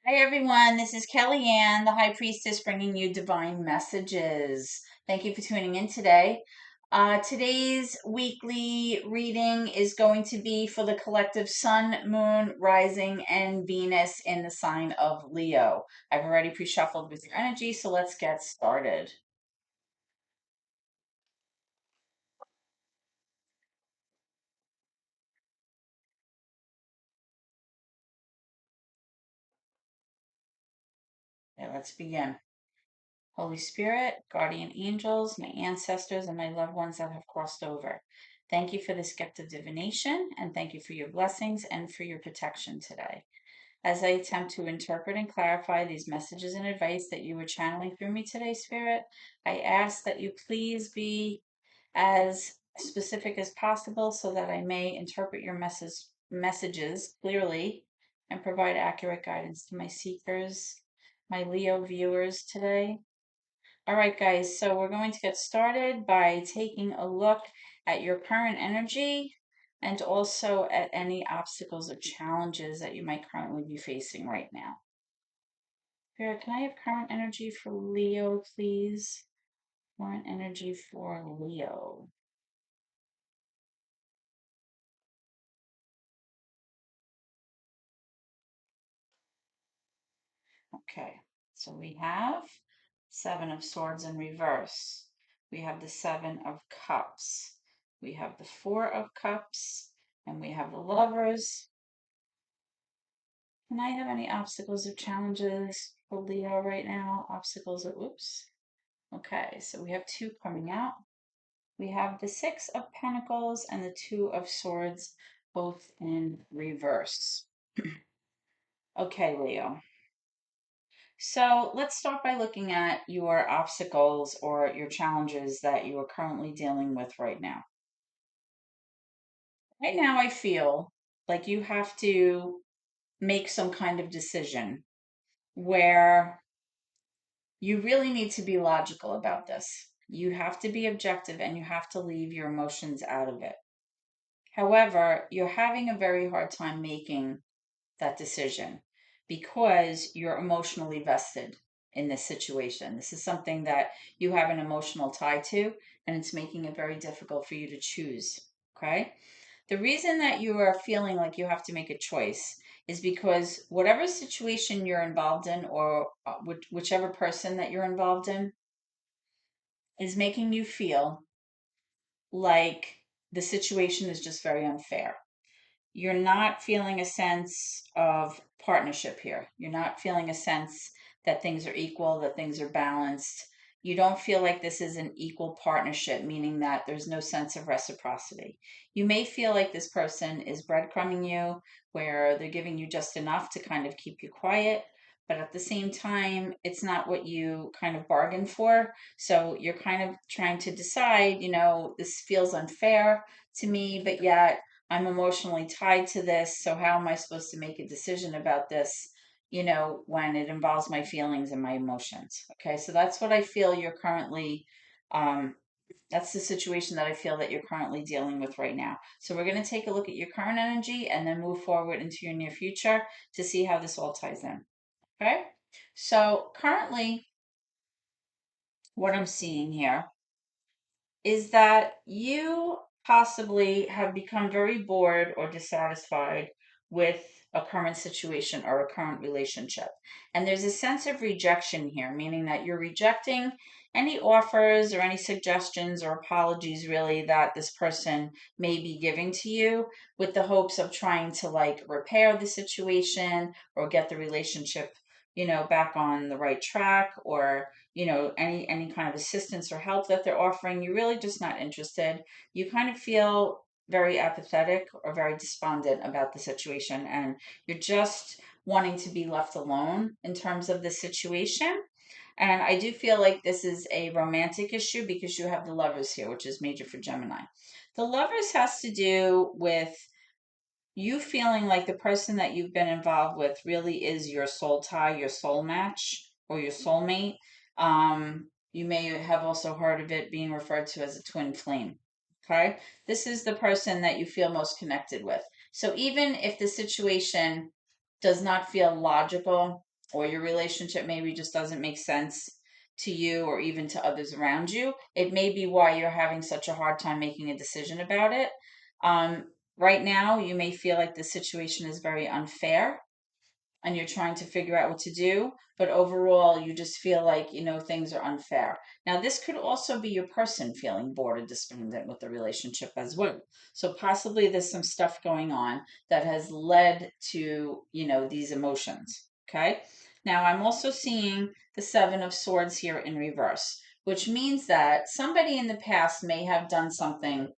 Hi everyone, this is Kellyanne, the High Priestess, bringing you divine messages. Thank you for tuning in today. Today's weekly reading is going to be for the collective Sun, Moon, Rising, and Venus in the sign of Leo. I've already pre-shuffled with your energy, so let's get started. Okay, let's begin. Holy Spirit, guardian angels, my ancestors, and my loved ones that have crossed over. Thank you for this gift of divination, and thank you for your blessings and for your protection today. As I attempt to interpret and clarify these messages and advice that you were channeling through me today, Spirit, I ask that you please be as specific as possible so that I may interpret your messages clearly and provide accurate guidance to my seekers, my Leo viewers today. All right, guys, so we're going to get started by taking a look at your current energy and also at any obstacles or challenges that you might currently be facing right now. Vera, can I have current energy for Leo, please? Current energy for Leo. Okay, so we have Seven of Swords in reverse. We have the Seven of Cups. We have the Four of Cups, and we have the Lovers. Can I have any obstacles or challenges for Leo right now? Obstacles or oops. Okay, so we have two coming out. We have the Six of Pentacles and the Two of Swords, both in reverse. Okay, Leo. So let's start by looking at your obstacles or your challenges that you are currently dealing with right now. Right now, I feel like you have to make some kind of decision where you really need to be logical about this. You have to be objective and you have to leave your emotions out of it. However, you're having a very hard time making that decision because you're emotionally vested in this situation. This is something that you have an emotional tie to, and it's making it very difficult for you to choose. Okay? The reason that you are feeling like you have to make a choice is because whatever situation you're involved in, or whichever person that you're involved in, is making you feel like the situation is just very unfair. You're not feeling a sense of partnership here. You're not feeling a sense that things are equal, that things are balanced. You don't feel like this is an equal partnership, meaning that there's no sense of reciprocity. You may feel like this person is breadcrumbing you, where they're giving you just enough to kind of keep you quiet, but at the same time, it's not what you kind of bargained for. So you're kind of trying to decide, this feels unfair to me, but yet I'm emotionally tied to this. So how am I supposed to make a decision about this, when it involves my feelings and my emotions? Okay, so that's what I feel you're currently, um, that's the situation that I feel that you're currently dealing with right now. So we're going to take a look at your current energy and then move forward into your near future to see how this all ties in. Okay, so currently, what I'm seeing here is that you possibly have become very bored or dissatisfied with a current situation or a current relationship. And there's a sense of rejection here, meaning that you're rejecting any offers or any suggestions or apologies, really, that this person may be giving to you with the hopes of trying to like repair the situation or get the relationship, back on the right track, or any kind of assistance or help that they're offering. You're really just not interested. You kind of feel very apathetic or very despondent about the situation, and you're just wanting to be left alone in terms of the situation. And I do feel like this is a romantic issue because you have the Lovers here, which is major for Gemini. The Lovers has to do with you feeling like the person that you've been involved with really is your soul tie, your soul match, or your soulmate. You may have also heard of it being referred to as a twin flame. Okay. This is the person that you feel most connected with. So even if the situation does not feel logical or your relationship maybe just doesn't make sense to you or even to others around you. It may be why you're having such a hard time making a decision about it. Um, right now, you may feel like the situation is very unfair and you're trying to figure out what to do, but overall you just feel like, things are unfair. Now, this could also be your person feeling bored or despondent with the relationship as well. So possibly there's some stuff going on that has led to, these emotions. Okay. Now, I'm also seeing the Seven of Swords here in reverse, which means that somebody in the past may have done something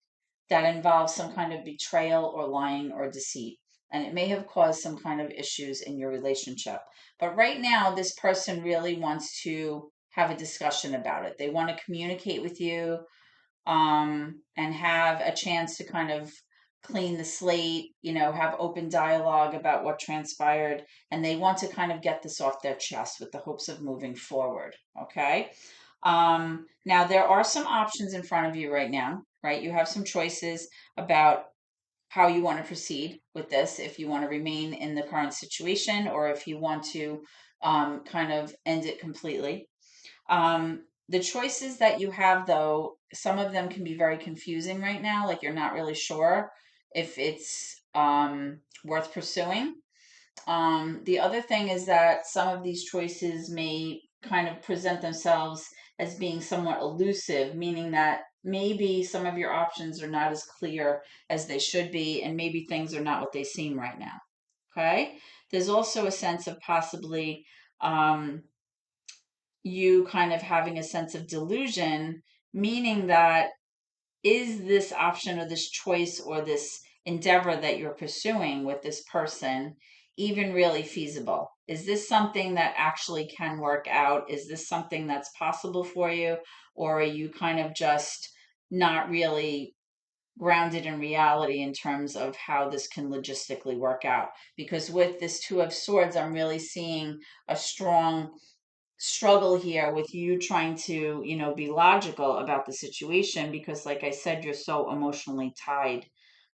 that involves some kind of betrayal or lying or deceit. And it may have caused some kind of issues in your relationship. But right now, this person really wants to have a discussion about it. They want to communicate with you, and have a chance to kind of clean the slate, have open dialogue about what transpired. And they want to kind of get this off their chest with the hopes of moving forward. Okay. Now, there are some options in front of you right now, right? You have some choices about how you want to proceed with this, if you want to remain in the current situation or if you want to kind of end it completely. The choices that you have, though, some of them can be very confusing right now. Like you're not really sure if it's worth pursuing. The other thing is that some of these choices may kind of present themselves as being somewhat elusive, meaning that maybe some of your options are not as clear as they should be, and maybe things are not what they seem right now. Okay. There's also a sense of possibly um, you kind of having a sense of delusion, meaning that is this option or this choice or this endeavor that you're pursuing with this person even really feasible? Is this something that actually can work out? Is this something that's possible for you? Or are you kind of just not really grounded in reality in terms of how this can logistically work out? Because with this Two of Swords, I'm really seeing a strong struggle here with you trying to, be logical about the situation because, like I said, you're so emotionally tied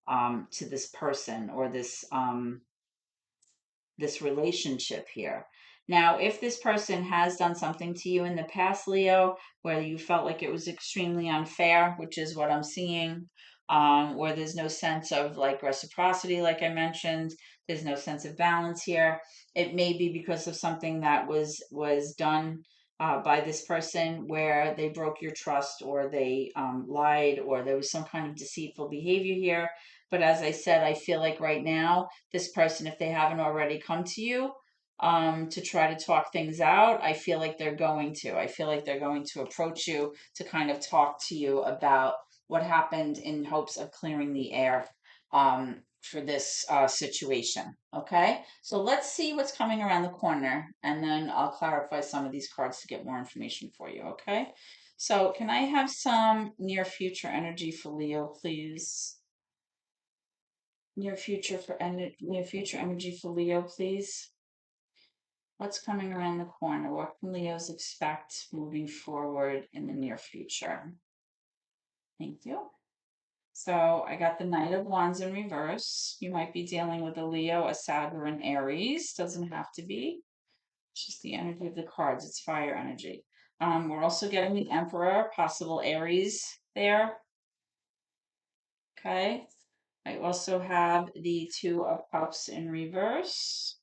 to this person or this relationship here. Now, if this person has done something to you in the past, Leo, where you felt like it was extremely unfair, which is what I'm seeing, where there's no sense of like reciprocity, like I mentioned, there's no sense of balance here. It may be because of something that was done by this person where they broke your trust or they lied or there was some kind of deceitful behavior here. But as I said, I feel like right now this person, if they haven't already come to you to try to talk things out, I feel like they're going to. I feel like they're going to approach you to kind of talk to you about what happened in hopes of clearing the air for this situation. Okay, so let's see what's coming around the corner, and then I'll clarify some of these cards to get more information for you. Okay, so can I have some near future energy for Leo, please? Near future energy for Leo, please. What's coming around the corner? What can Leos expect moving forward in the near future? Thank you. So I got the Knight of Wands in reverse. You might be dealing with a Leo, a Sag, or an Aries. Doesn't have to be. It's just the energy of the cards. It's fire energy. We're also getting the Emperor, possible Aries there. Okay. I also have the Two of Cups in reverse.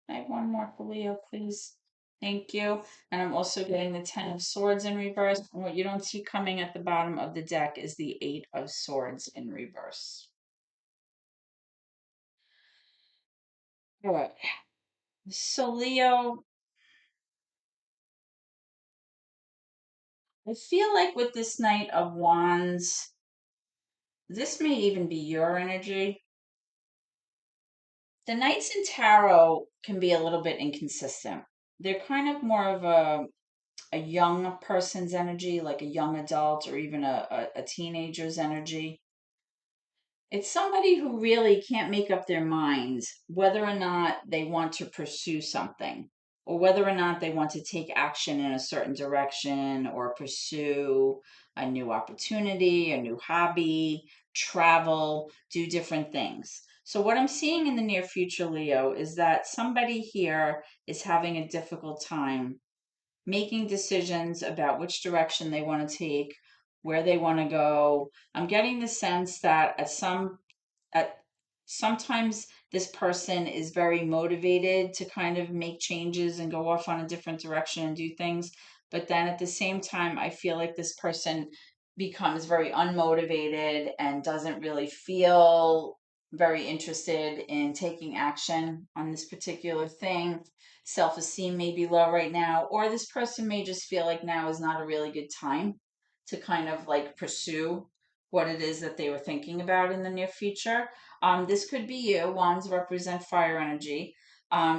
I have one more for Leo, please. Thank you. And I'm also getting the Ten of Swords in reverse. And what you don't see coming at the bottom of the deck is the Eight of Swords in reverse. All right. So, Leo, I feel like with this Knight of Wands, this may even be your energy. The Knights in Tarot can be a little bit inconsistent. They're kind of more of a young person's energy, like a young adult or even a teenager's energy. It's somebody who really can't make up their minds whether or not they want to pursue something or whether or not they want to take action in a certain direction or pursue a new opportunity, a new hobby, travel, do different things. So what I'm seeing in the near future, Leo, is that somebody here is having a difficult time making decisions about which direction they want to take, where they want to go. I'm getting the sense that at sometimes this person is very motivated to kind of make changes and go off on a different direction and do things, but then at the same time I feel like this person becomes very unmotivated and doesn't really feel very interested in taking action on this particular thing. Self-esteem may be low right now, or this person may just feel like now is not a really good time to kind of like pursue what it is that they were thinking about in the near future. This could be you. Wands represent fire energy.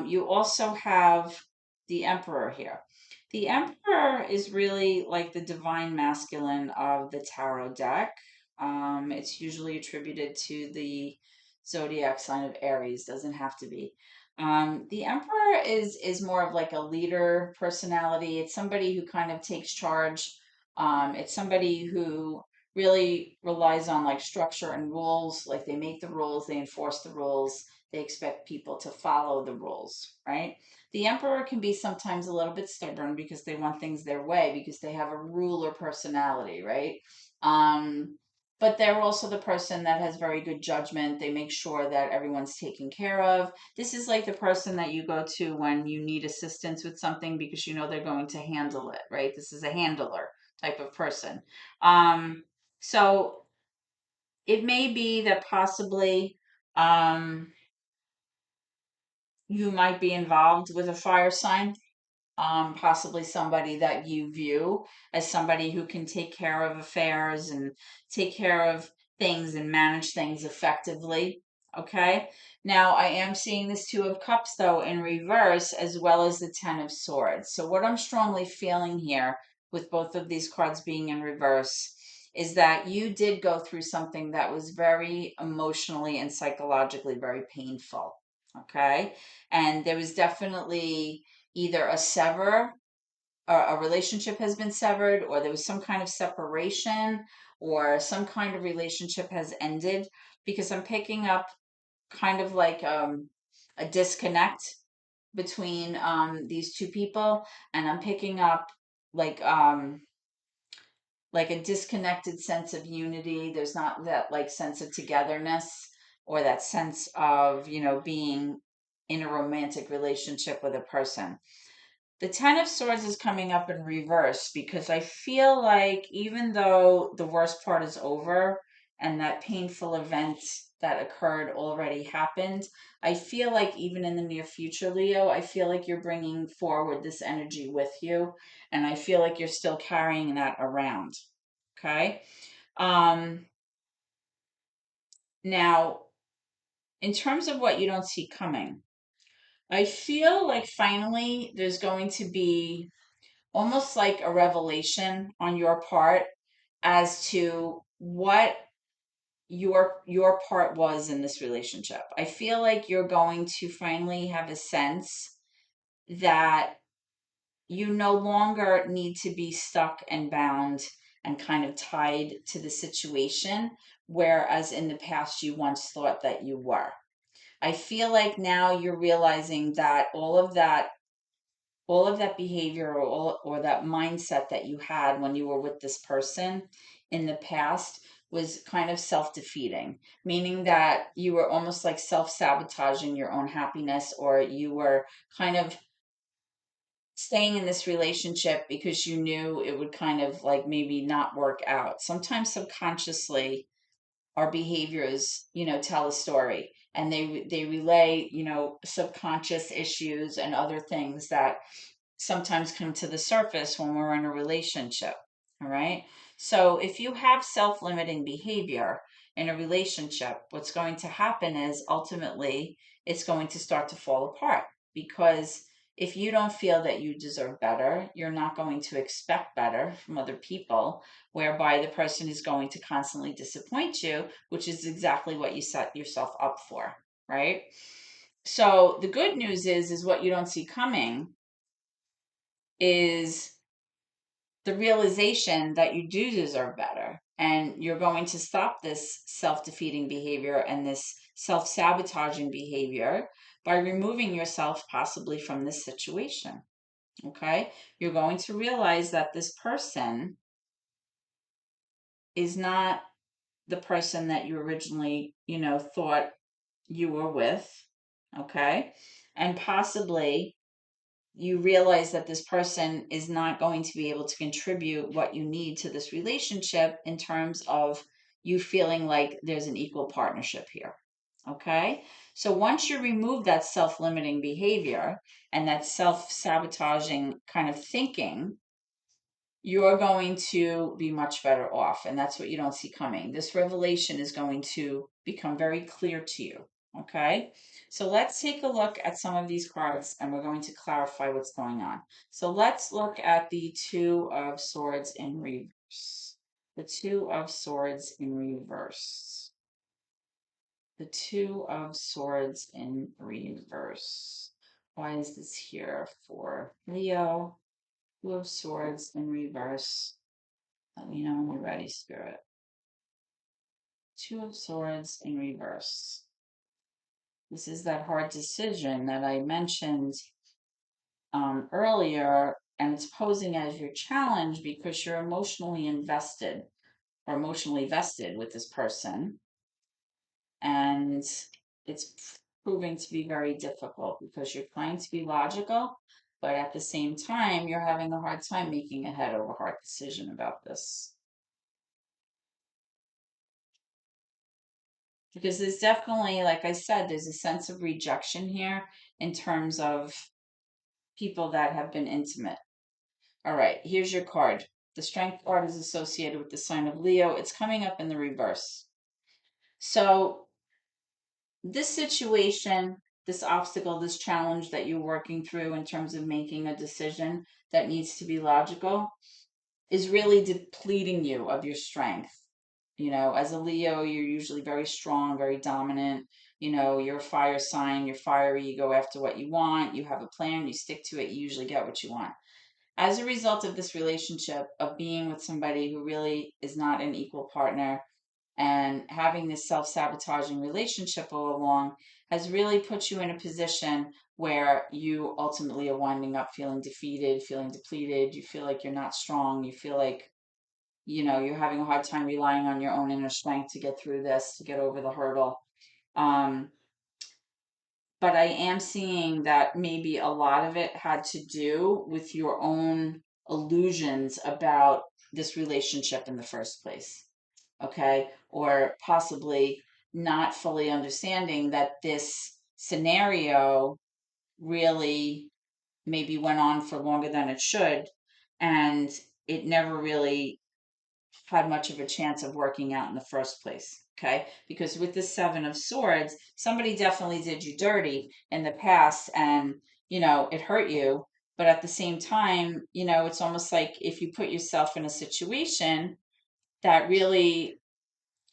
You also have the Emperor here. The Emperor is really like the divine masculine of the tarot deck. It's usually attributed to the zodiac sign of Aries, doesn't have to be. The Emperor is more of like a leader personality. It's somebody who kind of takes charge. It's somebody who really relies on like structure and rules. Like they make the rules, they enforce the rules, they expect people to follow the rules, right? The emperor can be sometimes a little bit stubborn because they want things their way because they have a ruler personality, right? Um, but they're also the person that has very good judgment. They make sure that everyone's taken care of. This is like the person that you go to when you need assistance with something because you know they're going to handle it, right? This is a handler type of person. So it may be that possibly um, you might be involved with a fire sign, possibly somebody that you view as somebody who can take care of affairs and take care of things and manage things effectively. Okay. Now I am seeing this Two of Cups though in reverse as well as the Ten of Swords. So what I'm strongly feeling here with both of these cards being in reverse is that you did go through something that was very emotionally and psychologically very painful. Okay. And there was definitely either a relationship has been severed, or there was some kind of separation, or some kind of relationship has ended, because I'm picking up kind of like a disconnect between these two people, and I'm picking up like like a disconnected sense of unity. There's not that like sense of togetherness or that sense of, being in a romantic relationship with a person. The Ten of Swords is coming up in reverse because I feel like even though the worst part is over and that painful event that occurred already happened, I feel like even in the near future, Leo, I feel like you're bringing forward this energy with you, and I feel like you're still carrying that around. Okay. Um, Now, in terms of what you don't see coming, I feel like finally there's going to be almost like a revelation on your part as to what your part was in this relationship. I feel like you're going to finally have a sense that you no longer need to be stuck and bound and kind of tied to the situation, whereas in the past you once thought that you were. I feel like now you're realizing that all of that behavior or that mindset that you had when you were with this person in the past was kind of self-defeating, meaning that you were almost like self-sabotaging your own happiness, or you were kind of staying in this relationship because you knew it would kind of like maybe not work out. Sometimes subconsciously our behaviors, tell a story, and they relay, subconscious issues and other things that sometimes come to the surface when we're in a relationship. All right. So if you have self limiting behavior in a relationship, what's going to happen is ultimately it's going to start to fall apart, because if you don't feel that you deserve better, you're not going to expect better from other people, whereby the person is going to constantly disappoint you, which is exactly what you set yourself up for, right? So the good news is what you don't see coming is the realization that you do deserve better. And you're going to stop this self-defeating behavior and this self-sabotaging behavior by removing yourself possibly from this situation. Okay? You're going to realize that this person is not the person that you originally, thought you were with. Okay? And possibly you realize that this person is not going to be able to contribute what you need to this relationship in terms of you feeling like there's an equal partnership here. Okay? So once you remove that self limiting behavior and that self sabotaging kind of thinking, you're going to be much better off. And that's what you don't see coming. This revelation is going to become very clear to you. Okay, so let's take a look at some of these cards and we're going to clarify what's going on. So let's look at the Two of Swords in reverse. The Two of Swords in reverse. The Two of Swords in reverse. Why is this here for Leo? Two of Swords in reverse. Let me know when you're ready, Spirit. Two of Swords in reverse. This is that hard decision that I mentioned earlier, and it's posing as your challenge because you're emotionally invested or emotionally vested with this person. And it's proving to be very difficult because you're trying to be logical, but at the same time, you're having a hard time making a head over heart decision about this. Because there's definitely, like I said, there's a sense of rejection here in terms of people that have been intimate. All right, here's your card. The Strength card is associated with the sign of Leo. It's coming up in the reverse. So this situation, this obstacle, this challenge that you're working through in terms of making a decision that needs to be logical is really depleting you of your strength. As a Leo, you're usually very strong, very dominant. You're a fire sign, you're fiery, you go after what you want, you have a plan, you stick to it, you usually get what you want. As a result of this relationship, of being with somebody who really is not an equal partner and having this self sabotaging relationship all along, has really put you in a position where you ultimately are winding up feeling defeated, feeling depleted. You feel like you're not strong. You feel like, you're having a hard time relying on your own inner strength to get through this, to get over the hurdle. Um, but I am seeing that maybe a lot of it had to do with your own illusions about this relationship in the first place. Okay. Or possibly not fully understanding that this scenario really maybe went on for longer than it should. And it never really had much of a chance of working out in the first place. Okay. Because with the Seven of Swords, somebody definitely did you dirty in the past and, it hurt you. But at the same time, it's almost like if you put yourself in a situation that really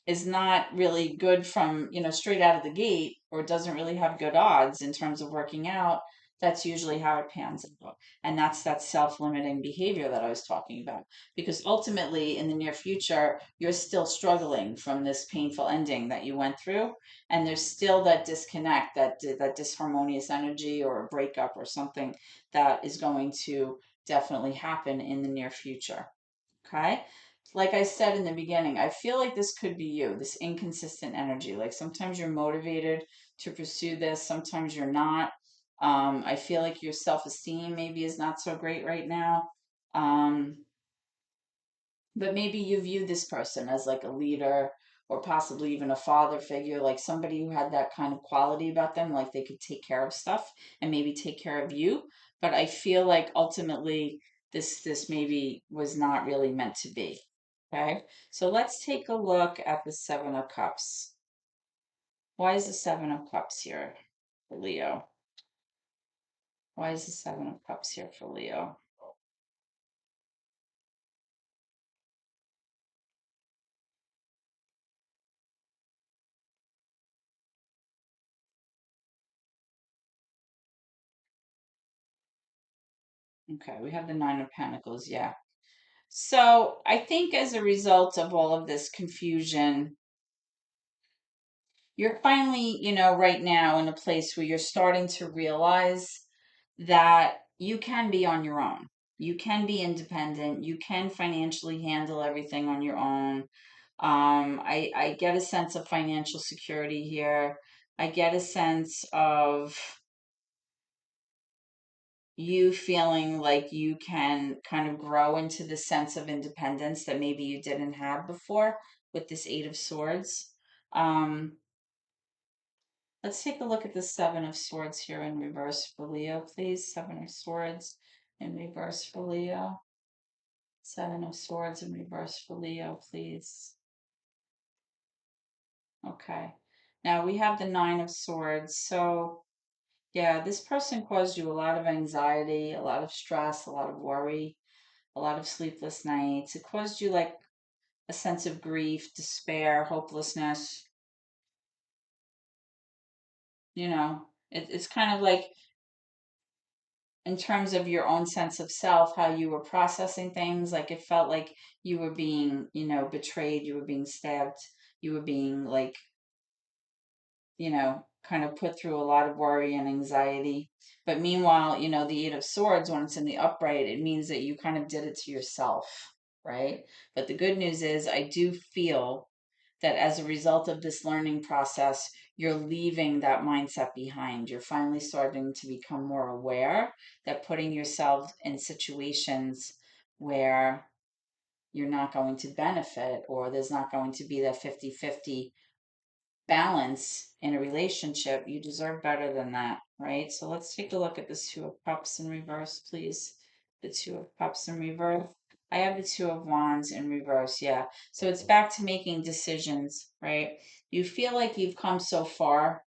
is not really good from, straight out of the gate or doesn't really have good odds in terms of working out, that's usually how it pans out. And that's that self-limiting behavior that I was talking about. Because ultimately, in the near future, you're still struggling from this painful ending that you went through, and there's still that disconnect, that disharmonious energy or a breakup or something that is going to definitely happen in the near future. Okay. Like I said in the beginning, I feel like this could be you, this inconsistent energy. Like sometimes you're motivated to pursue this, sometimes you're not. I feel like your self esteem maybe is not so great right now. Um, but maybe you view this person as like a leader or possibly even a father figure, like somebody who had that kind of quality about them, like they could take care of stuff and maybe take care of you. But I feel like ultimately this maybe was not really meant to be. Okay, so let's take a look at the Seven of Cups. Why is the Seven of Cups here for Leo? Why is the Seven of Cups here for Leo? Okay, we have the Nine of Pentacles, yeah. So I think as a result of all of this confusion, you're finally, right now in a place where you're starting to realize that you can be on your own. You can be independent. You can financially handle everything on your own. I get a sense of financial security here. I get a sense of you feeling like you can kind of grow into the sense of independence that maybe you didn't have before with this Eight of Swords. Um, let's take a look at the Seven of Swords here in reverse for Leo, please. Seven of Swords in reverse for Leo. Seven of Swords in reverse for Leo, please. Okay. Now we have the Nine of Swords. So, yeah, this person caused you a lot of anxiety, a lot of stress, a lot of worry, a lot of sleepless nights. It caused you like a sense of grief, despair, hopelessness. It's kind of like in terms of your own sense of self, how you were processing things. Like it felt like you were being, betrayed, you were being stabbed, you were being like, kind of put through a lot of worry and anxiety. But meanwhile, the Eight of Swords, when it's in the upright, it means that you kind of did it to yourself, right? But the good news is, I do feel that as a result of this learning process, you're leaving that mindset behind. You're finally starting to become more aware that putting yourself in situations where you're not going to benefit or there's not going to be that 50-50 balance in a relationship, you deserve better than that, right? So let's take a look at the Two of Cups in reverse, please. The Two of Cups in reverse. I have the Two of Wands in reverse, yeah. So it's back to making decisions, right? You feel like you've come so far,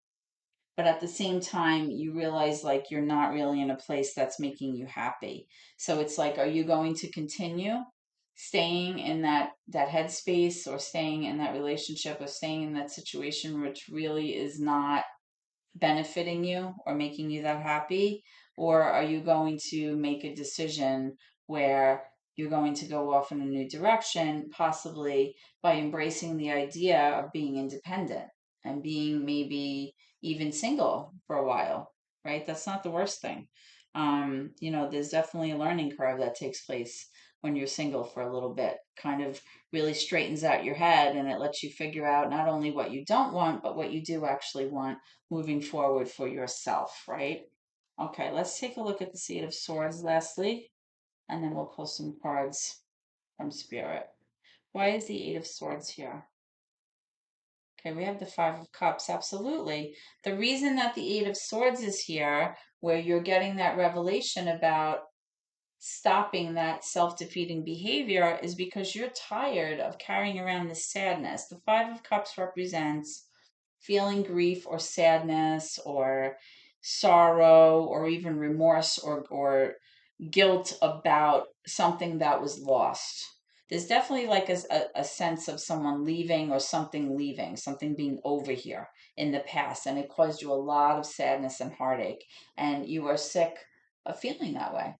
but at the same time, you realize like you're not really in a place that's making you happy. So it's like, are you going to continue staying in that headspace or staying in that relationship or staying in that situation which really is not benefiting you or making you that happy? Or are you going to make a decision where you're going to go off in a new direction, possibly by embracing the idea of being independent and being maybe even single for a while, right? That's not the worst thing. There's definitely a learning curve that takes place when you're single for a little bit, kind of really straightens out your head and it lets you figure out not only what you don't want, but what you do actually want moving forward for yourself, right? Okay, let's take a look at the Eight of Swords lastly, and then we'll pull some cards from Spirit. Why is the Eight of Swords here? Okay, we have the Five of Cups, absolutely. The reason that the Eight of Swords is here, where you're getting that revelation about stopping that self-defeating behavior, is because you're tired of carrying around this sadness. The Five of Cups represents feeling grief or sadness or sorrow or even remorse or guilt about something that was lost. There's definitely like a sense of someone leaving or something leaving, something being over here in the past, and it caused you a lot of sadness and heartache, and you are sick of feeling that way.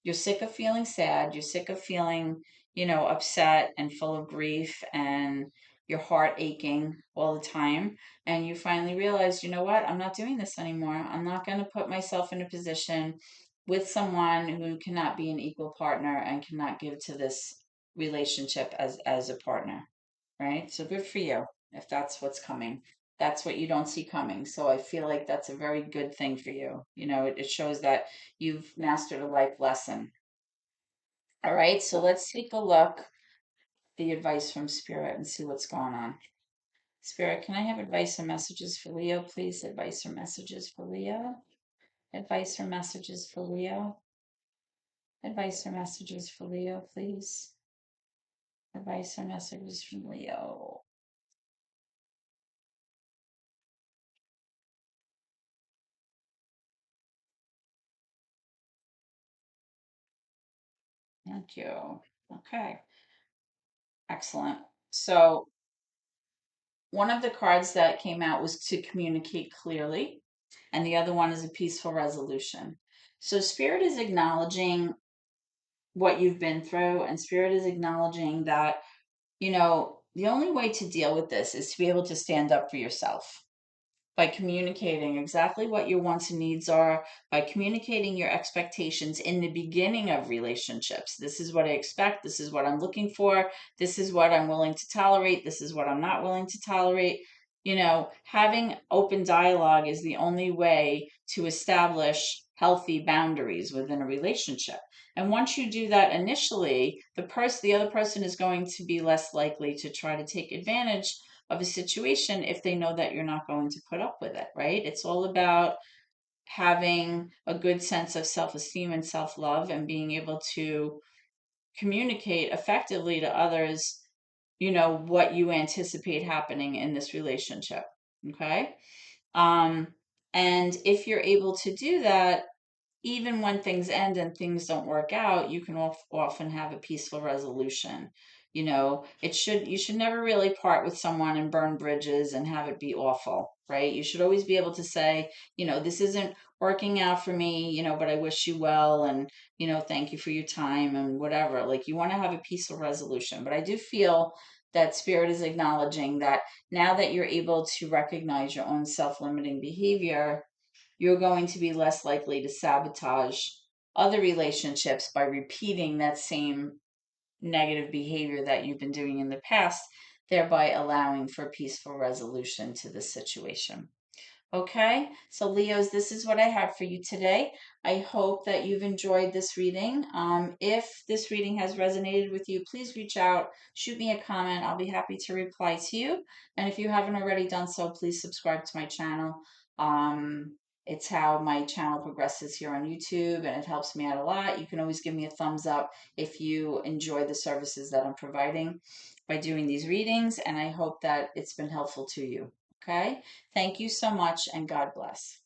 You're sick of feeling sad. You're sick of feeling, upset and full of grief and your heart aching all the time. And you finally realize, you know what? I'm not doing this anymore. I'm not going to put myself in a position with someone who cannot be an equal partner and cannot give to this relationship as a partner, right? So good for you if that's what's coming. That's what you don't see coming. So I feel like that's a very good thing for you. It shows that you've mastered a life lesson. All right, so let's take a look, the advice from Spirit and see what's going on. Spirit, can I have advice or messages for Leo, please? Advice or messages for Leo? Advice or messages for Leo? Advice or messages for Leo, please? Advice or messages from Leo? Thank you. Okay, excellent. So one of the cards that came out was to communicate clearly, and the other one is a peaceful resolution. So Spirit is acknowledging what you've been through, and Spirit is acknowledging that, the only way to deal with this is to be able to stand up for yourself by communicating exactly what your wants and needs are, by communicating your expectations in the beginning of relationships. This is what I expect. This is what I'm looking for. This is what I'm willing to tolerate. This is what I'm not willing to tolerate. Having open dialogue is the only way to establish healthy boundaries within a relationship. And once you do that initially, the other person is going to be less likely to try to take advantage of a situation if they know that you're not going to put up with it, right? It's all about having a good sense of self-esteem and self-love and being able to communicate effectively to others, what you anticipate happening in this relationship. Okay. Um, and if you're able to do that, even when things end and things don't work out, you can often have a peaceful resolution. You should never really part with someone and burn bridges and have it be awful, right? You should always be able to say, this isn't working out for me, but I wish you well, and, thank you for your time and whatever. Like, you want to have a peaceful resolution. But I do feel that Spirit is acknowledging that now that you're able to recognize your own self-limiting behavior, you're going to be less likely to sabotage other relationships by repeating that same negative behavior that you've been doing in the past, thereby allowing for peaceful resolution to the situation. Okay, so Leos, this is what I have for you today. I hope that you've enjoyed this reading. If this reading has resonated with you, please reach out, shoot me a comment. I'll be happy to reply to you. And if you haven't already done so, please subscribe to my channel. It's how my channel progresses here on YouTube, and it helps me out a lot. You can always give me a thumbs up if you enjoy the services that I'm providing by doing these readings, and I hope that it's been helpful to you. Okay? Thank you so much, and God bless.